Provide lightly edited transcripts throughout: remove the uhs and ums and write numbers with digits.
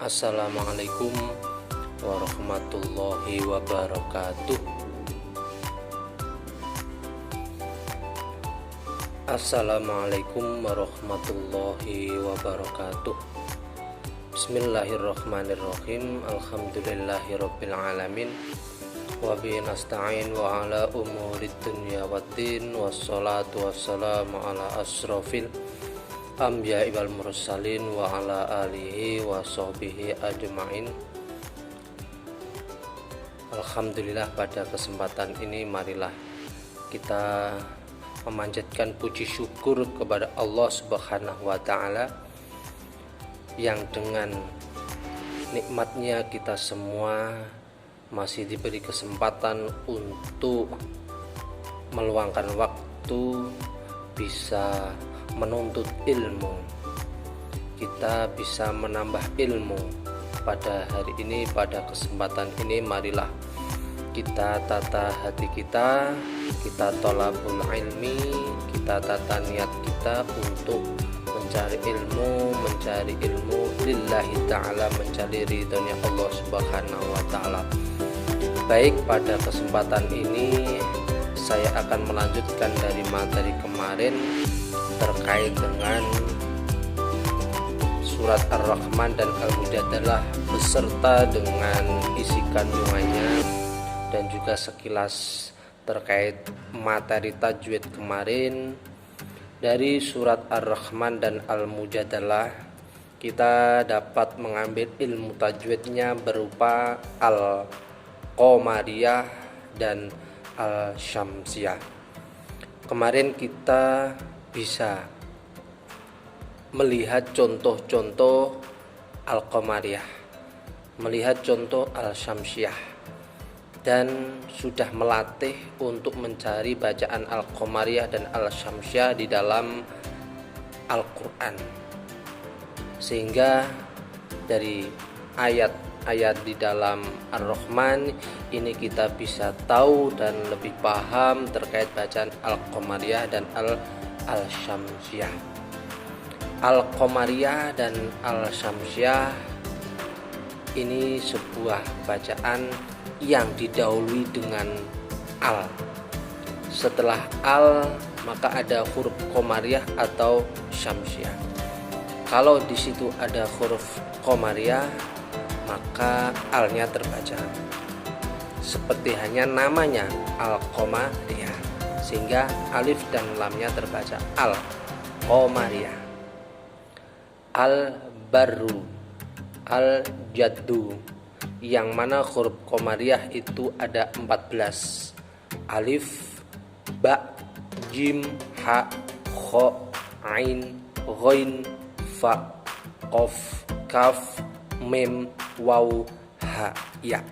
Assalamualaikum warahmatullahi wabarakatuh. Assalamualaikum warahmatullahi wabarakatuh. Bismillahirrahmanirrahim. Alhamdulillahirabbil alamin. Wa bihi nasta'in wa ala umurid dunya waddin. Wassalatu wassalamu ala asrofil anbiya wal mursalin wa ala alihi wa sahbihi ajma'in. Alhamdulillah, pada kesempatan ini marilah kita memanjatkan puji syukur kepada Allah Subhanahu wa taala yang dengan nikmatnya kita semua masih diberi kesempatan untuk meluangkan waktu bisa menuntut ilmu. Kita bisa menambah ilmu pada hari ini, pada kesempatan ini. Marilah kita tata hati kita thalabul ilmi, kita tata niat kita untuk mencari ilmu lillahi ta'ala, mencari ridhonya Allah Subhanahu wa ta'ala. Baik, pada kesempatan ini saya akan melanjutkan dari materi kemarin terkait dengan surat Ar-Rahman dan Al-Mujadalah beserta dengan isi kandungannya dan juga sekilas terkait materi tajwid kemarin. Dari surat Ar-Rahman dan Al-Mujadalah kita dapat mengambil ilmu tajwidnya berupa Al-Qamariyah dan Al-Syamsiyah. Kemarin kita bisa melihat contoh-contoh Al-Qamariyah, melihat contoh Al-Syamsiyah, dan sudah melatih untuk mencari bacaan Al-Qamariyah dan Al-Syamsiyah di dalam Al-Quran, sehingga dari ayat-ayat di dalam Ar-Rahman ini kita bisa tahu dan lebih paham terkait bacaan Al-Qamariyah dan Al-Syamsiyah. Al-Qamariyah dan Al-Syamsiyah ini sebuah bacaan yang didahului dengan al. Setelah al maka ada huruf Qamariyah atau Syamsiyah. Kalau di situ ada huruf Qamariyah maka alnya terbaca seperti hanya namanya Al-Qamariyah, sehingga alif dan lamnya terbaca Al-Qamariyah. Al-Barru, Al-Jaddu, yang mana huruf Qamariyah itu ada 14: alif, ba, jim, ha, kha, ain, ghain, fa, qaf, kaf, mim, waw, ha, ya.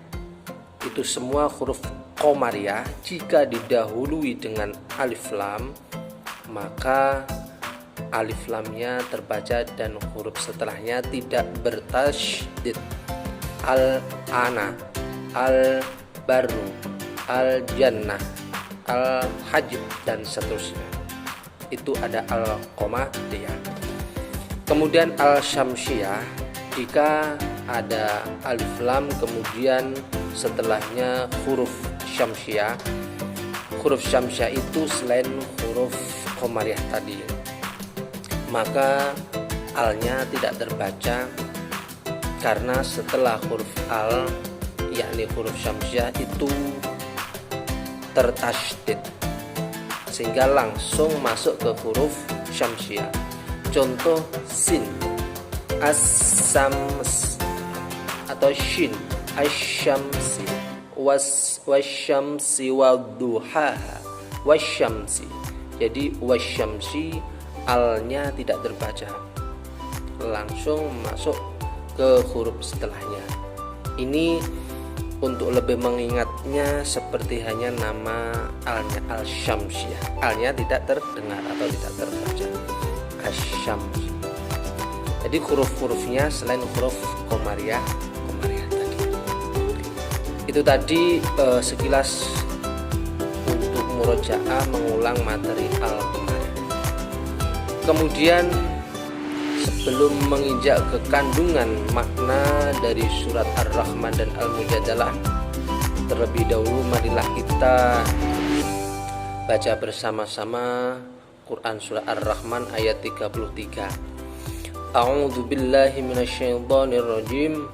Itu semua huruf Qamariyah. Jika didahului dengan alif lam maka alif lamnya terbaca dan huruf setelahnya tidak bertasydid. Al-ana, al-barru, al-jannah, al-hajj, dan seterusnya. Itu ada Al-Qamariyah. Kemudian Al-Syamsiyah, jika ada alif lam kemudian setelahnya huruf Syamsiyah. Huruf Syamsiyah itu selain huruf Qamariyah tadi, maka alnya tidak terbaca karena setelah huruf al, yakni huruf Syamsiyah itu tertasydid, sehingga langsung masuk ke huruf Syamsiyah. Contoh sin, as-sams, atau shin, asy-syamsi, wasyamsi wadduhaha, wasyamsi. Jadi wasyamsi alnya tidak terbaca, langsung masuk ke huruf setelahnya. Ini untuk lebih mengingatnya seperti hanya nama alnya Al-Syamsiyah, alnya tidak terdengar atau tidak terbaca, Asy-Syamsi. Jadi huruf-hurufnya selain huruf Qamariyah tadi. Itu tadi sekilas untuk murojaah mengulang materi Al-Qamariyah. Kemudian sebelum menginjak ke kandungan makna dari surat Ar-Rahman dan Al-Mujadalah, terlebih dahulu marilah kita baca bersama-sama Quran surah Ar-Rahman ayat 33. A'udzu billahi minasyaitonir rajim.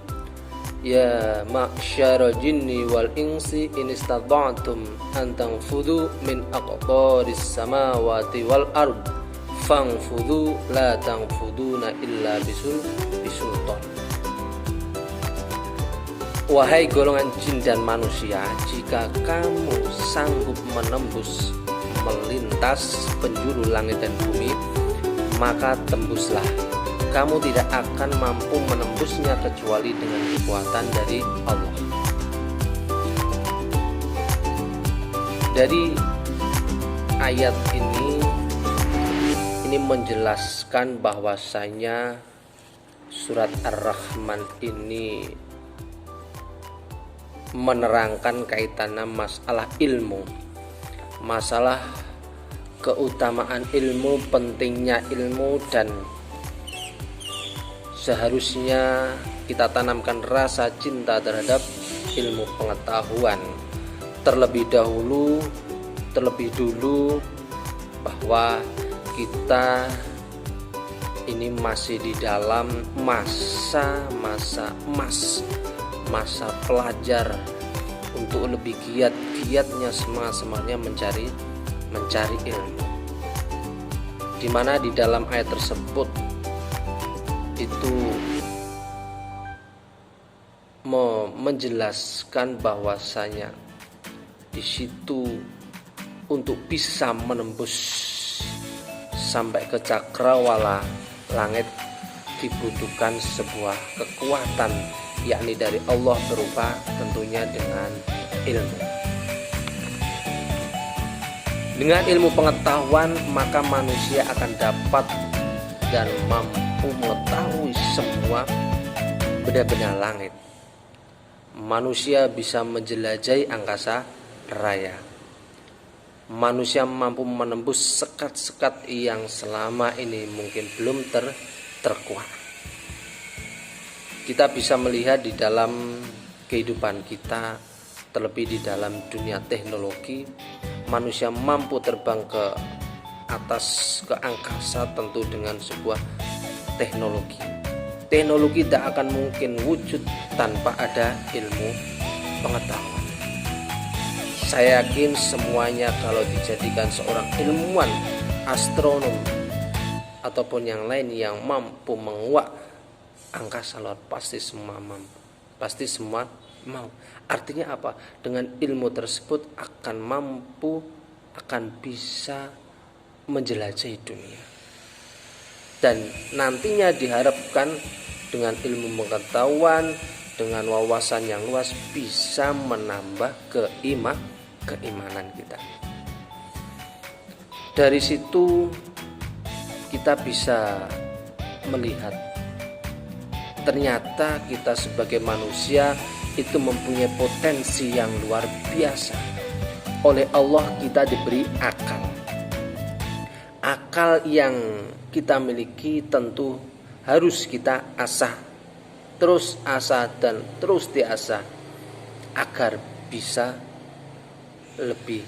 Ya ma'syara jinni wal insi in istata'tum an tanfudhu min aqtaris samawati wal ard fangfudhu la tanfuduna illa bisultan. Wahai golongan jin dan manusia, jika kamu sanggup menembus melintas penjuru langit dan bumi, maka tembuslah. Kamu tidak akan mampu menembusnya kecuali dengan kekuatan dari Allah. Dari ayat ini menjelaskan bahwasanya surat Ar-Rahman ini menerangkan kaitannya masalah ilmu, masalah keutamaan ilmu, pentingnya ilmu, dan seharusnya kita tanamkan rasa cinta terhadap ilmu pengetahuan terlebih dulu bahwa kita ini masih di dalam masa emas, masa pelajar, untuk lebih giatnya semangatnya mencari ilmu, dimana di dalam ayat tersebut itu menjelaskan bahwasanya di situ untuk bisa menembus sampai ke cakrawala langit dibutuhkan sebuah kekuatan, yakni dari Allah, berupa tentunya dengan ilmu. Dengan ilmu pengetahuan maka manusia akan dapat dan mampu mengetahui semua benda-benda langit. Manusia bisa menjelajahi angkasa raya. Manusia mampu menembus sekat-sekat yang selama ini mungkin belum terkuat. Kita bisa melihat di dalam kehidupan kita, terlebih di dalam dunia teknologi, manusia mampu terbang ke atas, ke angkasa, tentu dengan sebuah teknologi. Teknologi tak akan mungkin wujud tanpa ada ilmu pengetahuan. Saya yakin semuanya kalau dijadikan seorang ilmuwan, astronom ataupun yang lain yang mampu menguak angkasa luar, pasti semua mampu, pasti semua mau. Artinya apa? Dengan ilmu tersebut akan bisa menjelajahi dunia. Dan nantinya diharapkan dengan ilmu pengetahuan, dengan wawasan yang luas, bisa menambah keimanan kita. Dari situ kita bisa melihat ternyata kita sebagai manusia itu mempunyai potensi yang luar biasa. Oleh Allah kita diberi akal. Akal yang kita miliki tentu harus kita asah, terus asah dan terus diasah agar bisa lebih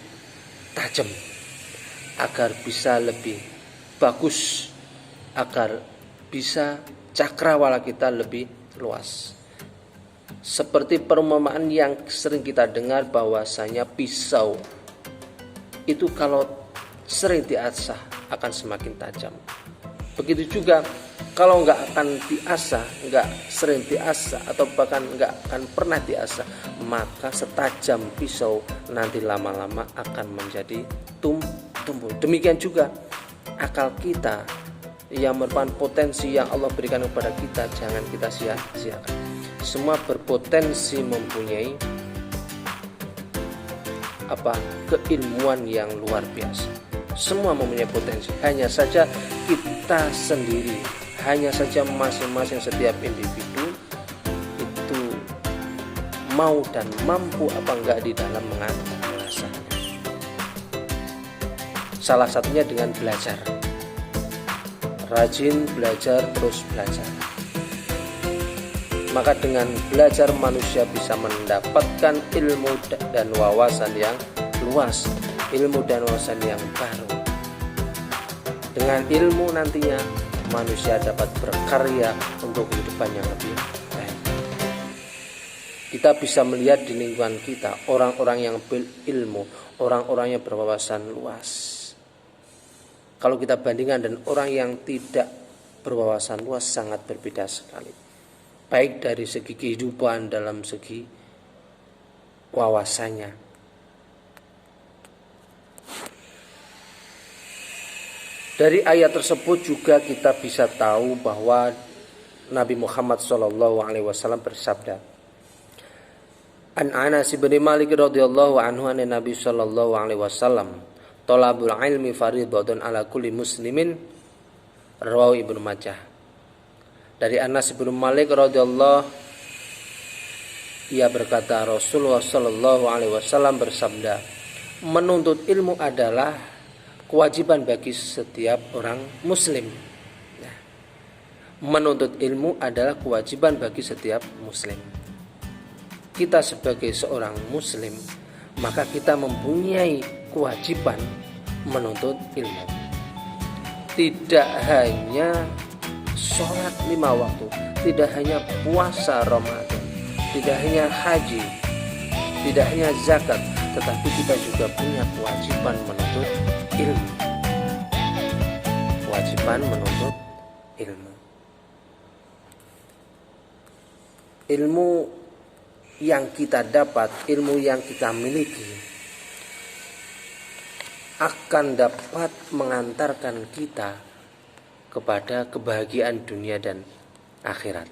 tajam, agar bisa lebih bagus, agar bisa cakrawala kita lebih luas. Seperti perumpamaan yang sering kita dengar bahwasanya pisau itu kalau sering diasah akan semakin tajam. Begitu juga kalau nggak akan diasah, nggak sering diasah, atau bahkan nggak akan pernah diasah, maka setajam pisau nanti lama-lama akan menjadi tumbuh. Demikian juga akal kita yang merupakan potensi yang Allah berikan kepada kita, jangan kita sia-siakan. Semua berpotensi mempunyai keilmuan yang luar biasa. Semua mempunyai potensi, hanya saja kita sendiri, hanya saja masing-masing setiap individu itu mau dan mampu apa enggak di dalam mengasahnya. Salah satunya dengan belajar. rajin belajar, terus belajar. Maka dengan belajar manusia bisa mendapatkan ilmu dan wawasan yang luas, ilmu dan wawasan yang baru. Dengan ilmu nantinya manusia dapat berkarya untuk kehidupan yang lebih baik. Kita bisa melihat di lingkungan kita orang-orang yang berilmu, orang-orang yang berwawasan luas. Kalau kita bandingkan dengan orang yang tidak berwawasan luas, sangat berbeda sekali. Baik dari segi kehidupan, dalam segi wawasannya. Dari ayat tersebut juga kita bisa tahu bahwa Nabi Muhammad SAW bersabda, An Anas bin Malik radhiyallahu anhu an Nabi sallallahu alaihi wasallam, "Thalabul ilmi fardhatun ala kulli muslimin." Rawahu Ibnu Majah. Dari Anas bin Malik radhiyallahu, ia berkata, Rasulullah sallallahu alaihi wasallam bersabda, menuntut ilmu adalah kewajiban bagi setiap orang muslim. Menuntut ilmu adalah kewajiban bagi setiap muslim. Kita sebagai seorang muslim, maka kita mempunyai kewajiban menuntut ilmu. Tidak hanya sholat 5 waktu, tidak hanya puasa Ramadan, tidak hanya haji, tidak hanya zakat, tetapi kita juga punya kewajiban menuntut ilmu. Kewajiban menuntut ilmu. Ilmu yang kita dapat, ilmu yang kita miliki akan dapat mengantarkan kita kepada kebahagiaan dunia dan akhirat.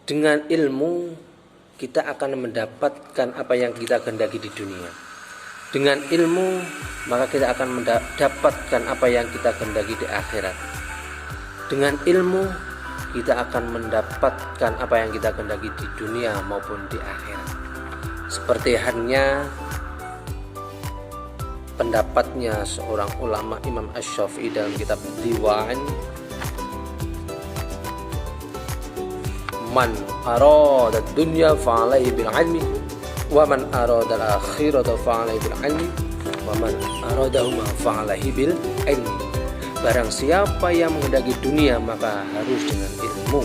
Dengan ilmu kita akan mendapatkan apa yang kita kehendaki di dunia. Dengan ilmu maka kita akan mendapatkan apa yang kita kehendaki di akhirat. Dengan ilmu kita akan mendapatkan apa yang kita kehendaki di dunia maupun di akhirat. Seperti halnya pendapatnya seorang ulama Imam Asy-Syafi'i dalam kitab Diwan, man arada dunya fa'alaihi bil ilmi wa man arada al-akhirata fa'alaihi bil ilmi wa man aradahuma fa'alaihi bil ilmi. Barang siapa yang menghendaki dunia maka harus dengan ilmu.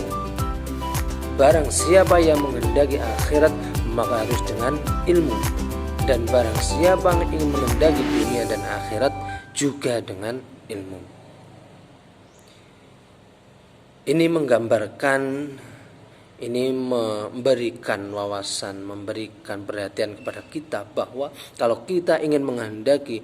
Barang siapa yang menghendaki akhirat maka harus dengan ilmu. Dan barang siapa yang ingin menghendaki dunia dan akhirat juga dengan ilmu. Ini menggambarkan, ini memberikan wawasan, memberikan perhatian kepada kita bahwa kalau kita ingin menghendaki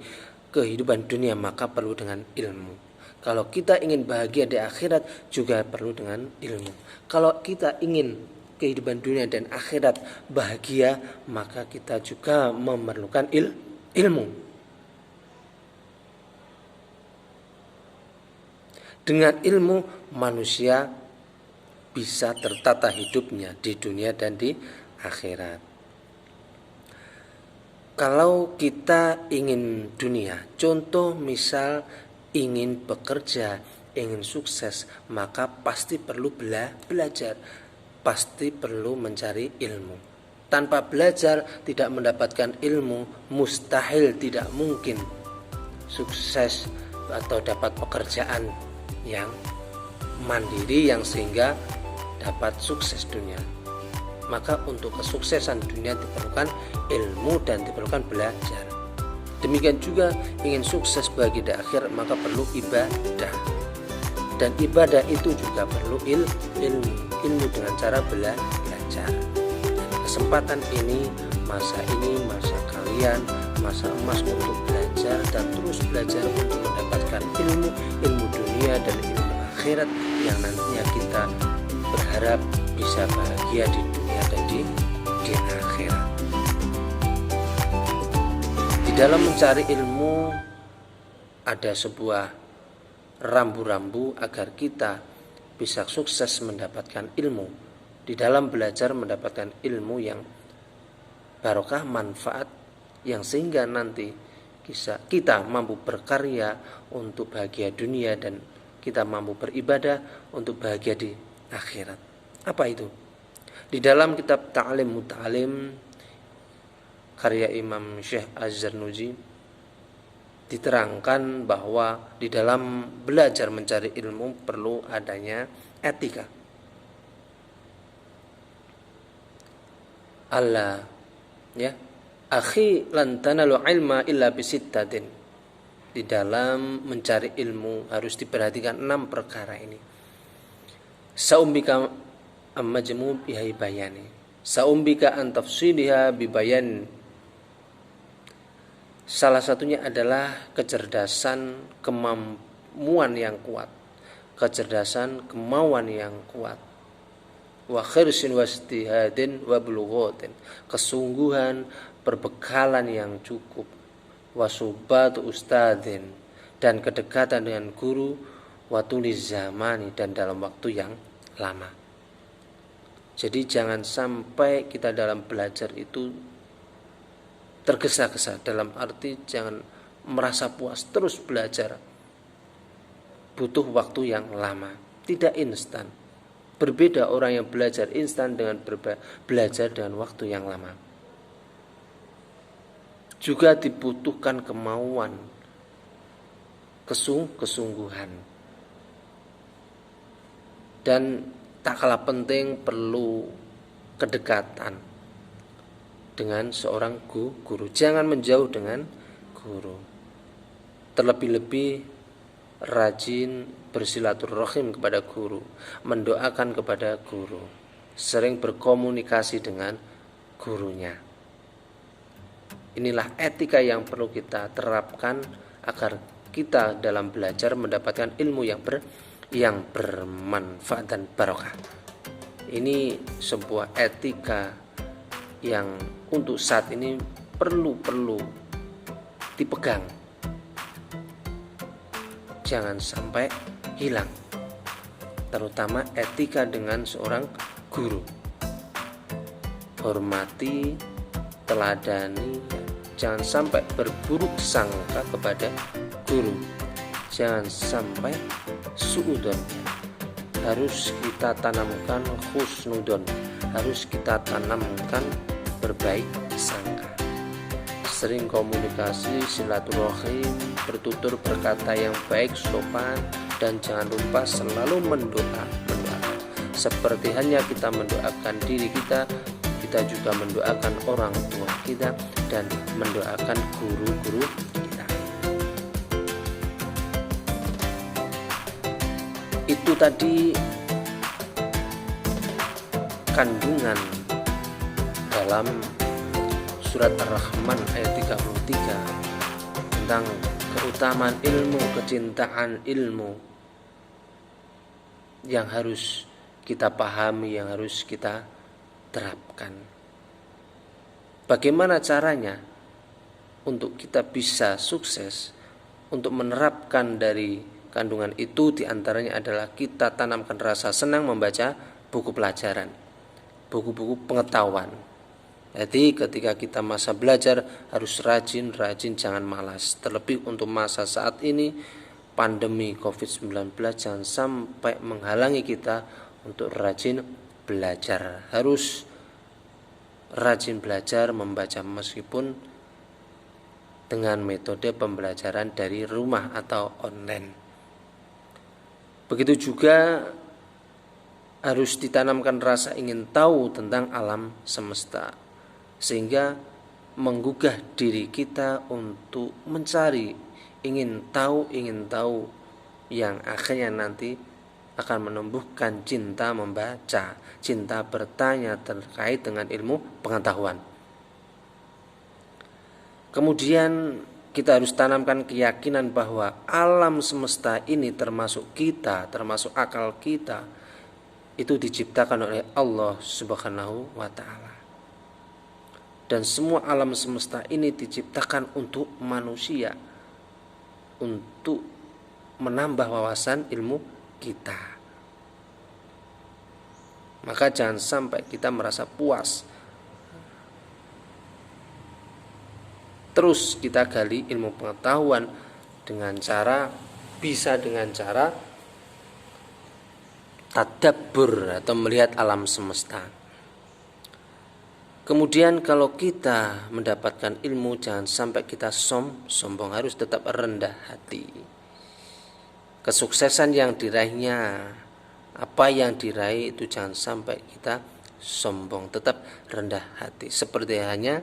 kehidupan dunia maka perlu dengan ilmu. Kalau kita ingin bahagia di akhirat juga perlu dengan ilmu. Kalau kita ingin kehidupan dunia dan akhirat bahagia maka kita juga memerlukan ilmu. Dengan ilmu manusia bisa tertata hidupnya di dunia dan di akhirat. Kalau kita ingin dunia, contoh misal ingin bekerja, ingin sukses, maka pasti perlu belajar, pasti perlu mencari ilmu. Tanpa belajar tidak mendapatkan ilmu, mustahil, tidak mungkin sukses atau dapat pekerjaan yang mandiri yang sehingga dapat sukses dunia. Maka untuk kesuksesan dunia diperlukan ilmu dan diperlukan belajar. Demikian juga ingin sukses bagi di akhir maka perlu ibadah. Dan ibadah itu juga perlu ilmu dengan cara belajar. Kesempatan ini, masa kalian, masa emas untuk belajar dan terus belajar untuk mendapatkan ilmu dunia dan ilmu akhirat yang nantinya kita berharap bisa bahagia di dunia dan di akhirat. Di dalam mencari ilmu ada sebuah rambu-rambu agar kita bisa sukses mendapatkan ilmu. Di dalam belajar mendapatkan ilmu yang barokah, manfaat, yang sehingga nanti kita mampu berkarya untuk bahagia dunia dan kita mampu beribadah untuk bahagia di akhirat. Apa itu? Di dalam kitab Ta'lim Muta'alim karya Imam Syekh Az-Zarnuji diterangkan bahwa di dalam belajar mencari ilmu perlu adanya etika. Allah ya, akhi lan tanalu ilma illa bisittatin. Di dalam mencari ilmu harus diperhatikan 6 perkara ini. Saumbika amajmu bihai bayani. Saumbika an tafsiliha bibayan. Salah satunya adalah kecerdasan, kemampuan yang kuat. Kecerdasan, kemauan yang kuat. Wa khirsin wastihadin wa bulughatin. Kesungguhan, perbekalan yang cukup. Wa subat ustadin, dan kedekatan dengan guru. Wa tuliz zamani, dan dalam waktu yang lama. Jadi jangan sampai kita dalam belajar itu tergesa-gesa, dalam arti jangan merasa puas terus belajar. Butuh waktu yang lama, tidak instan. Berbeda orang yang belajar instan dengan belajar dengan waktu yang lama. Juga dibutuhkan kemauan, kesungguhan. Dan tak kalah penting perlu kedekatan dengan seorang guru. Jangan menjauh dengan guru. Terlebih-lebih rajin bersilaturahim kepada guru, mendoakan kepada guru, sering berkomunikasi dengan gurunya. Inilah etika yang perlu kita terapkan agar kita dalam belajar mendapatkan ilmu yang bermanfaat dan barokah. Ini sebuah etika yang untuk saat ini perlu dipegang. Jangan sampai hilang. Terutama etika dengan seorang guru. Hormati, teladani, jangan sampai berburuk sangka kepada guru. Jangan sampai suudon. Harus kita tanamkan husnudon. Harus kita tanamkan berbaik sangka. Sering komunikasi, silaturahim, bertutur berkata yang baik, sopan, dan jangan lupa selalu mendoakan. Seperti hanya kita mendoakan diri kita, kita juga mendoakan orang tua kita dan mendoakan guru-guru kita. Itu tadi kandungan dalam surat Ar-Rahman ayat 33 tentang keutamaan ilmu, kecintaan ilmu yang harus kita pahami, yang harus kita terapkan. Bagaimana caranya untuk kita bisa sukses untuk menerapkan dari kandungan itu? Diantaranya adalah kita tanamkan rasa senang membaca buku pelajaran, buku-buku pengetahuan. Jadi ketika kita masa belajar harus rajin, jangan malas. Terlebih untuk masa saat ini pandemi COVID-19 jangan sampai menghalangi kita untuk rajin belajar. Harus rajin belajar membaca meskipun dengan metode pembelajaran dari rumah atau online. Begitu juga harus ditanamkan rasa ingin tahu tentang alam semesta, sehingga menggugah diri kita untuk mencari, ingin tahu yang akhirnya nanti akan menumbuhkan cinta membaca, cinta bertanya terkait dengan ilmu pengetahuan. Kemudian kita harus tanamkan keyakinan bahwa alam semesta ini termasuk kita, termasuk akal kita, itu diciptakan oleh Allah Subhanahu wa ta'ala. Dan semua alam semesta ini diciptakan untuk manusia, untuk menambah wawasan ilmu kita. Maka jangan sampai kita merasa puas terus kita gali ilmu pengetahuan dengan cara tadabbur atau melihat alam semesta. Kemudian kalau kita mendapatkan ilmu, jangan sampai kita sombong, harus tetap rendah hati. Kesuksesan yang diraihnya, apa yang diraih itu jangan sampai kita sombong, tetap rendah hati. Seperti hanya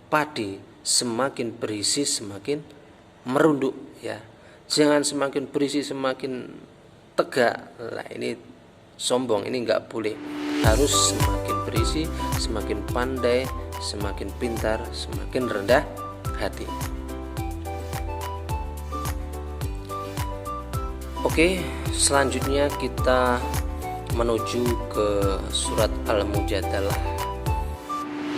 padi, semakin berisi semakin merunduk ya. Jangan semakin berisi semakin tegak. Nah, ini sombong, ini enggak boleh. Harus semakin berisi, semakin pandai, semakin pintar, semakin rendah hati. Oke, selanjutnya kita menuju ke surat Al-Mujadalah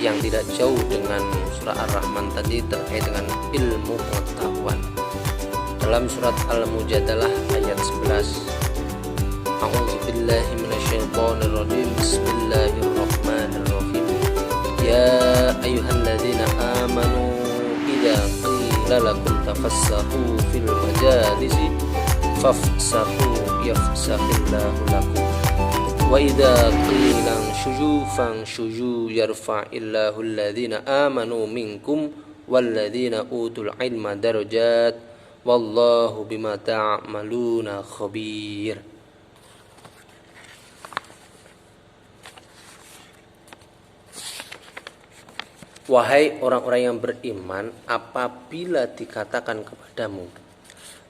yang tidak jauh dengan surah Ar-Rahman tadi terkait dengan ilmu pengetahuan. Dalam surat Al-Mujadalah ayat 11, A'udzubillahi minasyaitonirrajim. Bismillahirrahmanirrahim. Ya ayyuhalladzina amanu idza qila lakum tafassahu fil majalisi fafsahu yafsahillahu lakum wa idza qila shuju fanshuju yarfa'illahu alladzina amanu minkum walladzina utul ilma darajat wallahu bima ta'maluna khabir. Wahai orang-orang yang beriman, apabila dikatakan kepadamu,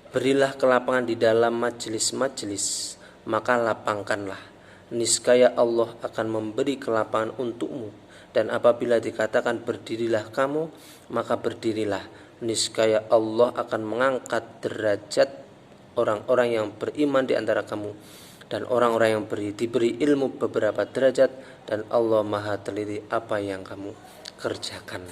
berilah kelapangan di dalam majelis-majelis, maka lapangkanlah. Niscaya Allah akan memberi kelapangan untukmu. Dan apabila dikatakan berdirilah kamu, maka berdirilah. Niscaya Allah akan mengangkat derajat orang-orang yang beriman di antara kamu. Dan orang-orang yang diberi ilmu beberapa derajat. Dan Allah maha teliti apa yang kamu kerjakan.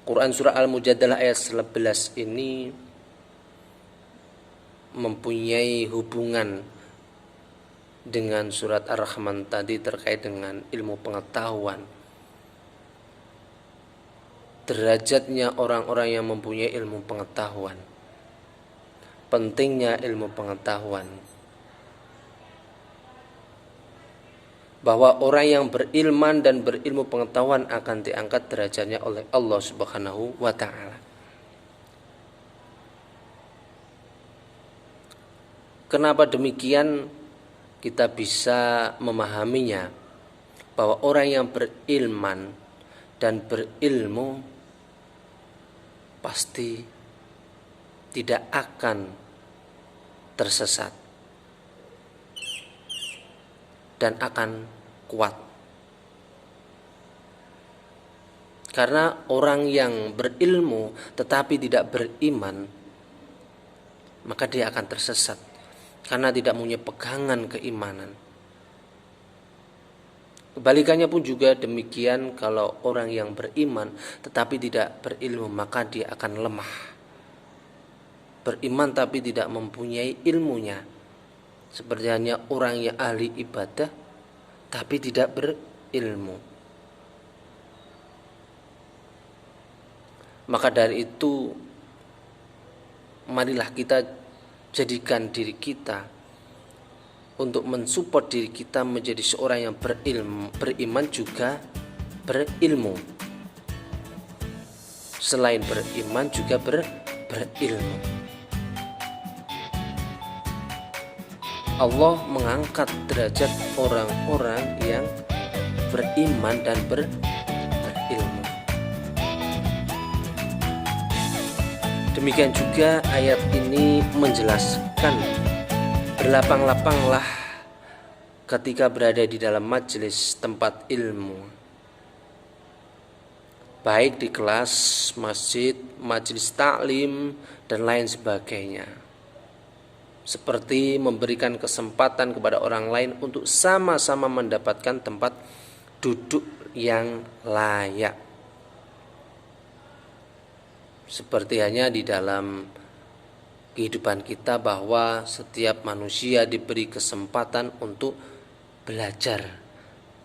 Quran surah Al-Mujadalah ayat 11 ini mempunyai hubungan dengan surat Ar-Rahman tadi terkait dengan ilmu pengetahuan. Derajatnya orang-orang yang mempunyai ilmu pengetahuan. Pentingnya ilmu pengetahuan. Bahwa orang yang berilman dan berilmu pengetahuan akan diangkat derajatnya oleh Allah Subhanahu wa ta'ala. Kenapa demikian? Kita bisa memahaminya bahwa orang yang berilman dan berilmu pasti tidak akan tersesat dan akan kuat. Karena orang yang berilmu tetapi tidak beriman, maka dia akan tersesat karena tidak punya pegangan keimanan. Kebalikannya pun juga demikian, kalau orang yang beriman tetapi tidak berilmu, maka dia akan lemah. Beriman tapi tidak mempunyai ilmunya, seperti hanya orang yang ahli ibadah tapi tidak berilmu. Maka dari itu, marilah kita jadikan diri kita untuk mensupport diri kita menjadi seorang yang beriman juga berilmu. Selain beriman juga berilmu. Allah mengangkat derajat orang-orang yang beriman dan berilmu. Demikian juga ayat ini menjelaskan, berlapang-lapanglah ketika berada di dalam majelis tempat ilmu, baik di kelas, masjid, majelis taklim, dan lain sebagainya. Seperti memberikan kesempatan kepada orang lain untuk sama-sama mendapatkan tempat duduk yang layak. Seperti hanya di dalam kehidupan kita bahwa setiap manusia diberi kesempatan untuk belajar,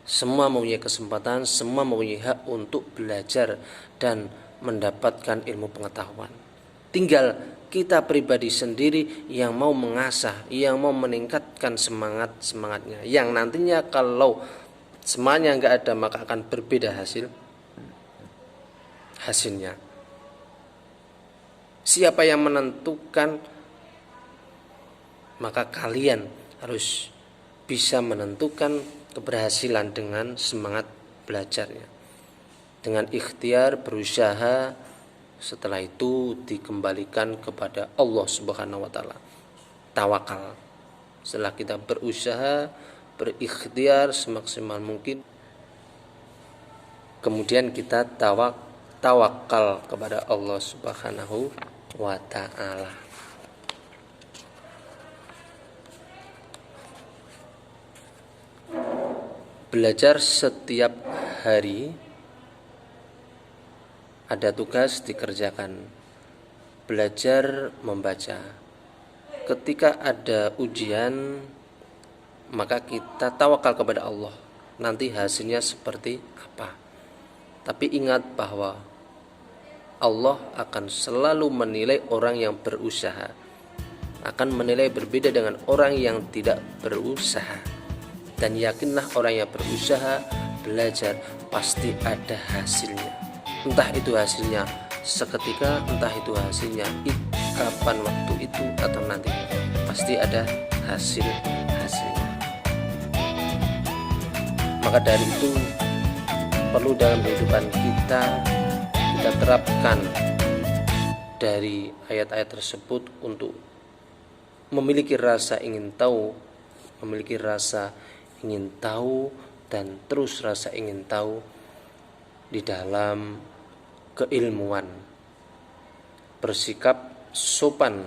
Semua mempunyai kesempatan, semua mempunyai hak untuk belajar dan mendapatkan ilmu pengetahuan. Tinggal kita pribadi sendiri yang mau mengasah, yang mau meningkatkan semangatnya. Yang nantinya kalau semuanya nggak ada maka akan berbeda hasilnya. Siapa yang menentukan? Maka kalian harus bisa menentukan keberhasilan dengan semangat belajarnya, dengan ikhtiar berusaha. Setelah itu dikembalikan kepada Allah Subhanahu wa taala. Tawakal. Setelah kita berusaha, berikhtiar semaksimal mungkin, kemudian kita tawakal kepada Allah Subhanahu wa taala. Belajar setiap hari, ada tugas dikerjakan. Belajar membaca. Ketika ada ujian, maka kita tawakal kepada Allah. Nanti hasilnya seperti apa? Tapi ingat bahwa Allah akan selalu menilai orang yang berusaha. Akan menilai berbeda dengan orang yang tidak berusaha. Dan yakinlah orang yang berusaha belajar pasti ada hasilnya. Entah itu hasilnya seketika, entah itu hasilnya kapan waktu itu atau nanti, pasti ada hasilnya. Maka dari itu perlu dalam kehidupan kita terapkan dari ayat-ayat tersebut untuk memiliki rasa ingin tahu, dan terus rasa ingin tahu di dalam keilmuan, bersikap sopan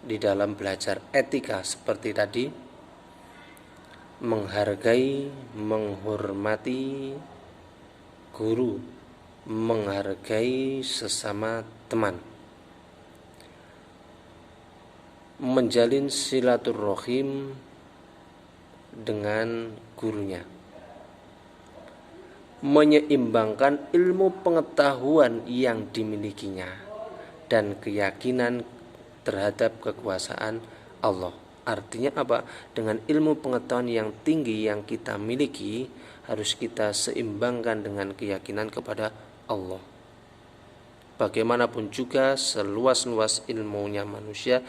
di dalam belajar, etika seperti tadi, menghargai, menghormati guru, menghargai sesama teman, menjalin silaturahim dengan gurunya, menyeimbangkan ilmu pengetahuan yang dimilikinya dan keyakinan terhadap kekuasaan Allah. Artinya apa? Dengan ilmu pengetahuan yang tinggi yang kita miliki, harus kita seimbangkan dengan keyakinan kepada Allah. Bagaimanapun juga seluas-luas ilmunya manusia,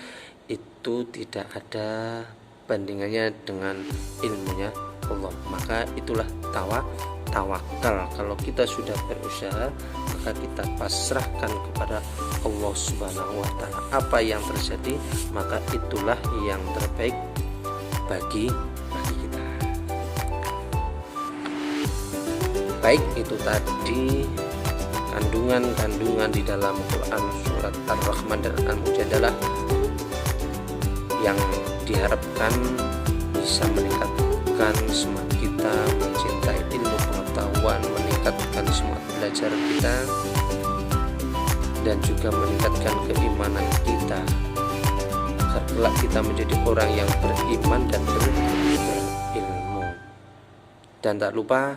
itu tidak ada bandingannya dengan ilmunya Allah. Maka itulah tawakal. Kalau kita sudah berusaha, maka kita pasrahkan kepada Allah Subhanahu wa taala. Apa yang terjadi, maka itulah yang terbaik bagi kita. Baik, itu tadi kandungan di dalam Quran surat Ar-Rahman dan Al-Mujadalah yang diharapkan bisa meningkatkan semangat kita mencintai ilmu pengetahuan, meningkatkan semangat belajar kita, dan juga meningkatkan keimanan kita, agar kelak kita menjadi orang yang beriman dan berilmu. Dan tak lupa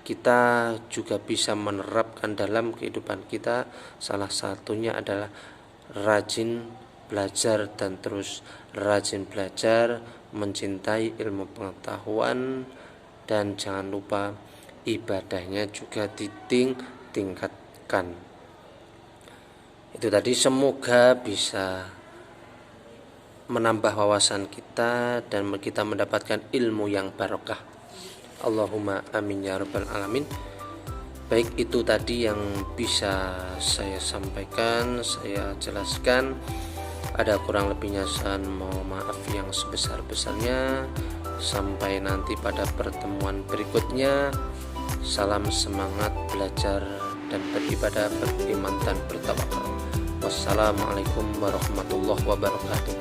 kita juga bisa menerapkan dalam kehidupan kita, salah satunya adalah rajin belajar dan terus rajin belajar, mencintai ilmu pengetahuan, dan jangan lupa ibadahnya juga ditingkatkan. Itu tadi, semoga bisa menambah wawasan kita dan kita mendapatkan ilmu yang barokah. Allahumma amin ya rabbal alamin. Baik, itu tadi yang bisa saya sampaikan, saya jelaskan. Ada kurang lebihnya saya mohon maaf yang sebesar-besarnya. Sampai nanti pada pertemuan berikutnya. Salam semangat belajar dan beribadah, beriman dan bertawakal. Wassalamualaikum warahmatullahi wabarakatuh.